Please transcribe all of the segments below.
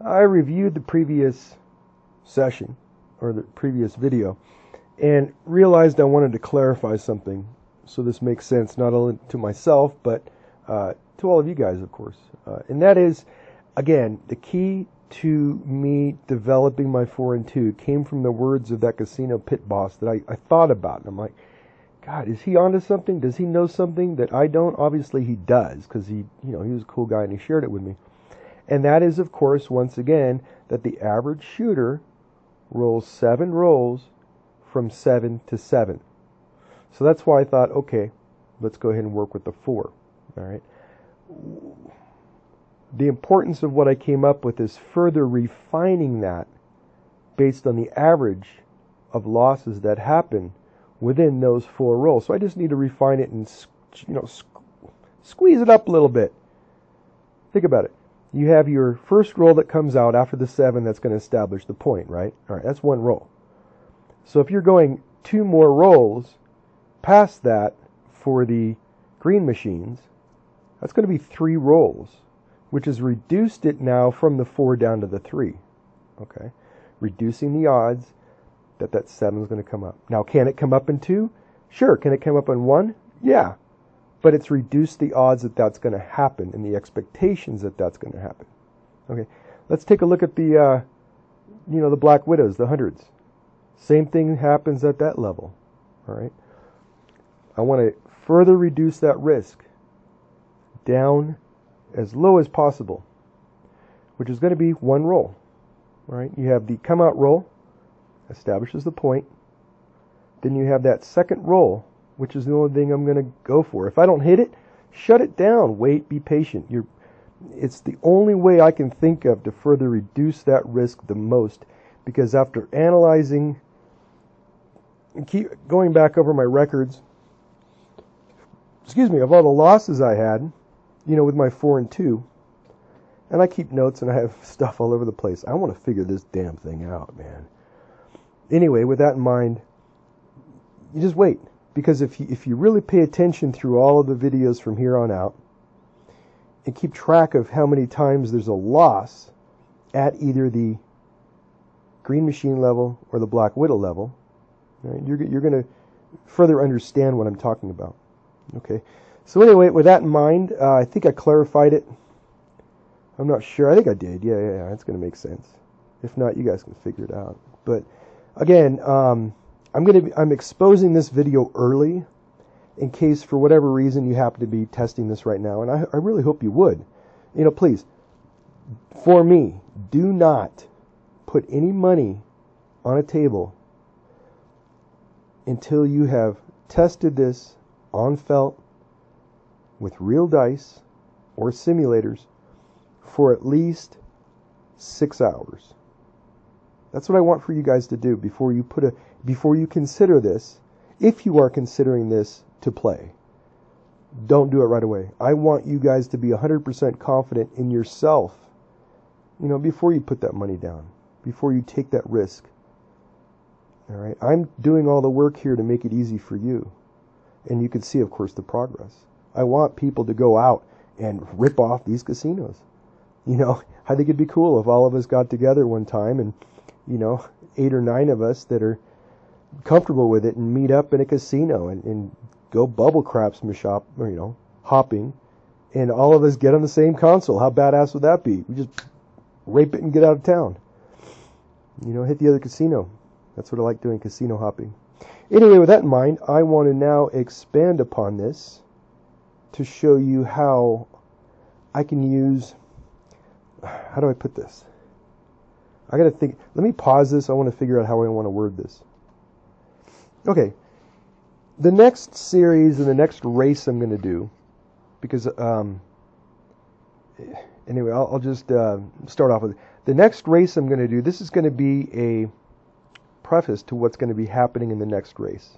I reviewed the previous session, or the previous video, and realized I wanted to clarify something so this makes sense not only to myself, but to all of you guys, of course. And that is, again, the key to me developing my 4 and 2 came from the words of that casino pit boss that I thought about. And I'm like, God, is he onto something? Does he know something that I don't? Obviously he does, because he was a cool guy and he shared it with me. And that is, of course, once again, that the average shooter rolls 7 rolls from 7 to 7. So that's why I thought, okay, let's go ahead and work with the 4. All right. The importance of what I came up with is further refining that based on the average of losses that happen within those 4 rolls. So I just need to refine it and squeeze it up a little bit. Think about it. You have your first roll that comes out after the 7 that's going to establish the point, right? All right, that's 1 roll. So if you're going 2 more rolls past that for the green machines, that's going to be 3 rolls, which has reduced it now from the 4 down to the 3. Okay, reducing the odds that that 7 is going to come up. Now, can it come up in 2? Sure. Can it come up in 1? Yeah. But it's reduced the odds that that's going to happen and the expectations that that's going to happen. Okay, let's take a look at the, the Black Widows, the hundreds. Same thing happens at that level. All right. I want to further reduce that risk down as low as possible, which is going to be 1 roll. All right. You have the come out roll, establishes the point. Then you have that second roll, which is the only thing I'm going to go for. If I don't hit it, shut it down. Wait, be patient. It's the only way I can think of to further reduce that risk the most, because after analyzing and keep going back over my records, of all the losses I had, with my 4 and 2, and I keep notes and I have stuff all over the place. I want to figure this damn thing out, man. Anyway, with that in mind, you just wait. Because if you really pay attention through all of the videos from here on out and keep track of how many times there's a loss at either the green machine level or the Black Widow level, right, you're going to further understand what I'm talking about. Okay. So anyway, with that in mind, I think I clarified it. I'm not sure. I think I did. Yeah. It's going to make sense. If not, you guys can figure it out. But again, I'm exposing this video early in case for whatever reason you happen to be testing this right now, and I really hope you would. Please, for me, do not put any money on a table until you have tested this on felt with real dice or simulators for at least 6 hours. That's what I want for you guys to do before you consider this. If you are considering this to play, don't do it right away. I want you guys to be 100% confident in yourself, before you put that money down, before you take that risk. All right, I'm doing all the work here to make it easy for you, and you can see, of course, the progress. I want people to go out and rip off these casinos. I think it'd be cool if all of us got together one time and 8 or 9 of us that are comfortable with it and meet up in a casino and go bubble crapsman shop, hopping, and all of us get on the same console. How badass would that be? We just rape it and get out of town. Hit the other casino. That's what I like doing, casino hopping. Anyway, with that in mind, I want to now expand upon this to show you how I can use, how do I put this? I got to think. Let me pause this. I want to figure out how I want to word this. Okay. The next series and the next race I'm going to do, because anyway, I'll just start off with it. The next race I'm going to do, this is going to be a preface to what's going to be happening in the next race.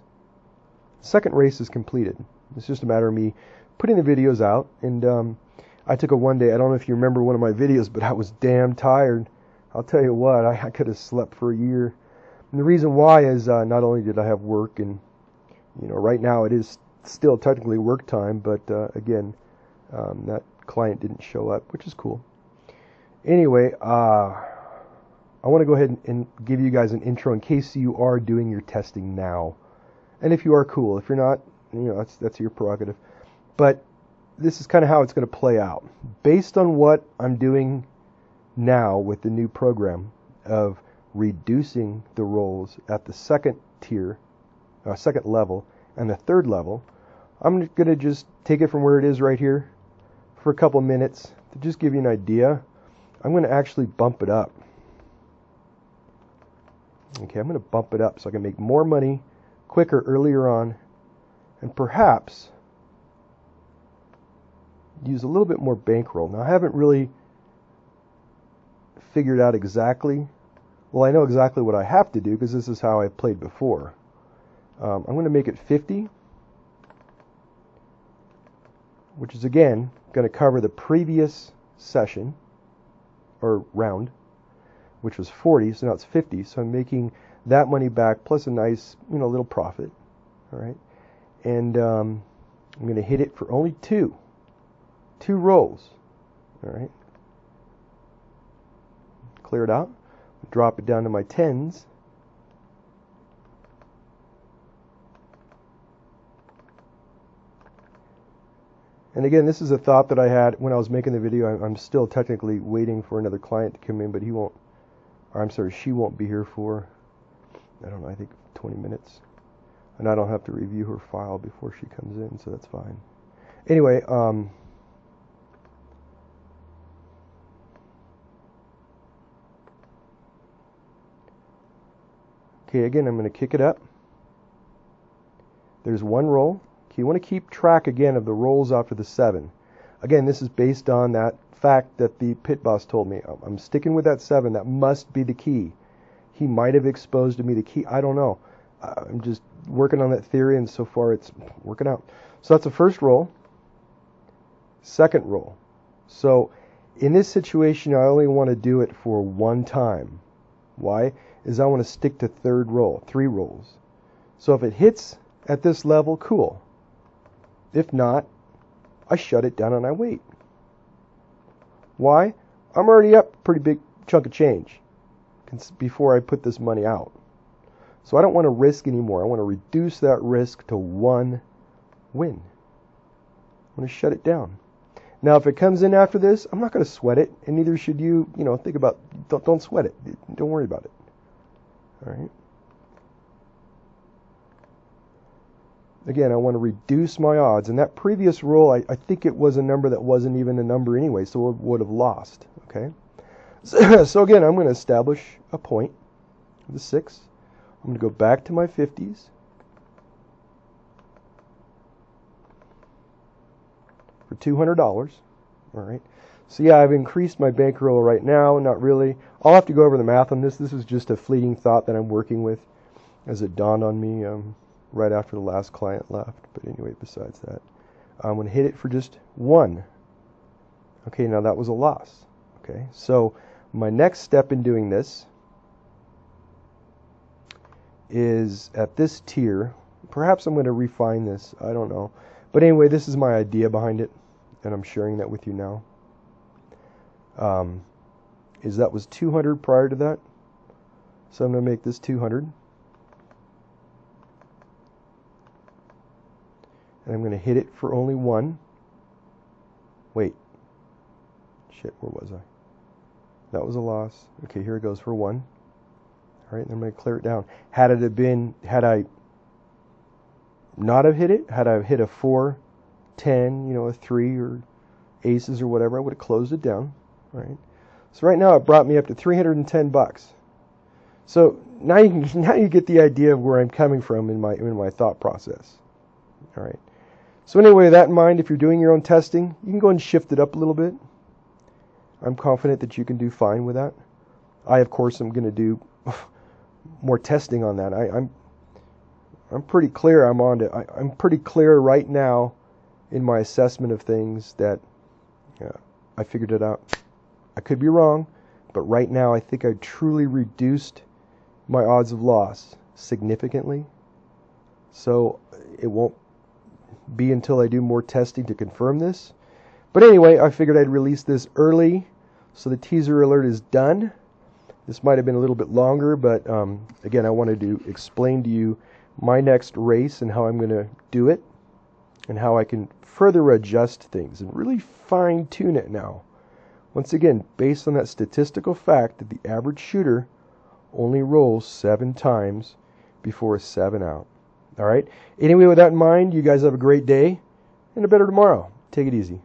The second race is completed. It's just a matter of me putting the videos out. And I took a one day. I don't know if you remember one of my videos, but I was damn tired. I'll tell you what, I could have slept for a year. And the reason why is not only did I have work, and right now it is still technically work time, but again, that client didn't show up, which is cool. Anyway, I want to go ahead and give you guys an intro in case you are doing your testing now. And if you are, cool. If you're not, that's your prerogative. But this is kind of how it's going to play out. Based on what I'm doing now with the new program of reducing the roles at the second tier, second level, and the third level, I'm going to just take it from where it is right here for a couple minutes to just give you an idea. I'm going to actually bump it up. Okay, I'm going to bump it up so I can make more money quicker earlier on, and perhaps use a little bit more bankroll. Now, I haven't really figured out exactly, well, I know exactly what I have to do because this is how I played before. I'm going to make it 50, which is again going to cover the previous session or round, which was 40, so now it's 50. So I'm making that money back plus a nice, little profit. All right, and I'm going to hit it for only two rolls. All right, clear it out, drop it down to my tens. And again, this is a thought that I had when I was making the video. I'm still technically waiting for another client to come in, but she won't be here for, I don't know, I think 20 minutes. And I don't have to review her file before she comes in, so that's fine. Anyway, okay, again, I'm going to kick it up. There's one roll. Okay, you want to keep track again of the rolls after the 7. Again, this is based on that fact that the pit boss told me. I'm sticking with that 7. That must be the key. He might have exposed to me the key. I don't know. I'm just working on that theory, and so far it's working out. So that's the first roll. Second roll. So in this situation, I only want to do it for one time. Why? Is I want to stick to third roll, 3 rolls. So if it hits at this level, cool. If not, I shut it down and I wait. Why? I'm already up a pretty big chunk of change before I put this money out. So I don't want to risk anymore. I want to reduce that risk to 1 win. I'm going to shut it down. Now, if it comes in after this, I'm not going to sweat it, and neither should you. Think about. Don't sweat it. Don't worry about it. All right. Again, I want to reduce my odds. And that previous roll, I think it was a number that wasn't even a number anyway, so it would have lost. Okay. So again, I'm going to establish a point with a 6. I'm going to go back to my 50s. For $200. All right. So yeah, I've increased my bankroll right now. Not really. I'll have to go over the math on this. This is just a fleeting thought that I'm working with as it dawned on me right after the last client left. But anyway, besides that, I'm going to hit it for just 1. Okay, now that was a loss. Okay, so my next step in doing this is at this tier. Perhaps I'm going to refine this. I don't know. But anyway, this is my idea behind it, and I'm sharing that with you now. Is that was 200 prior to that. So I'm going to make this 200. And I'm going to hit it for only 1. Wait. Shit, where was I? That was a loss. Okay, here it goes for 1. All right, and I'm going to clear it down. Had I not have hit it, had I hit a 4, 10, a 3 or aces or whatever, I would have closed it down. All right. So right now it brought me up to $310. So now you get the idea of where I'm coming from in my thought process. All right. So anyway, with that in mind, if you're doing your own testing, you can go and shift it up a little bit. I'm confident that you can do fine with that. I, of course, am going to do more testing on that. I'm pretty clear I'm on it. I'm pretty clear right now in my assessment of things that I figured it out. I could be wrong, but right now I think I truly reduced my odds of loss significantly. So it won't be until I do more testing to confirm this. But anyway, I figured I'd release this early So the teaser alert is done. This might have been a little bit longer, but again, I wanted to explain to you my next race and how I'm going to do it and how I can further adjust things and really fine tune it now. Once again, based on that statistical fact that the average shooter only rolls 7 times before a 7 out. All right. Anyway, with that in mind, you guys have a great day and a better tomorrow. Take it easy.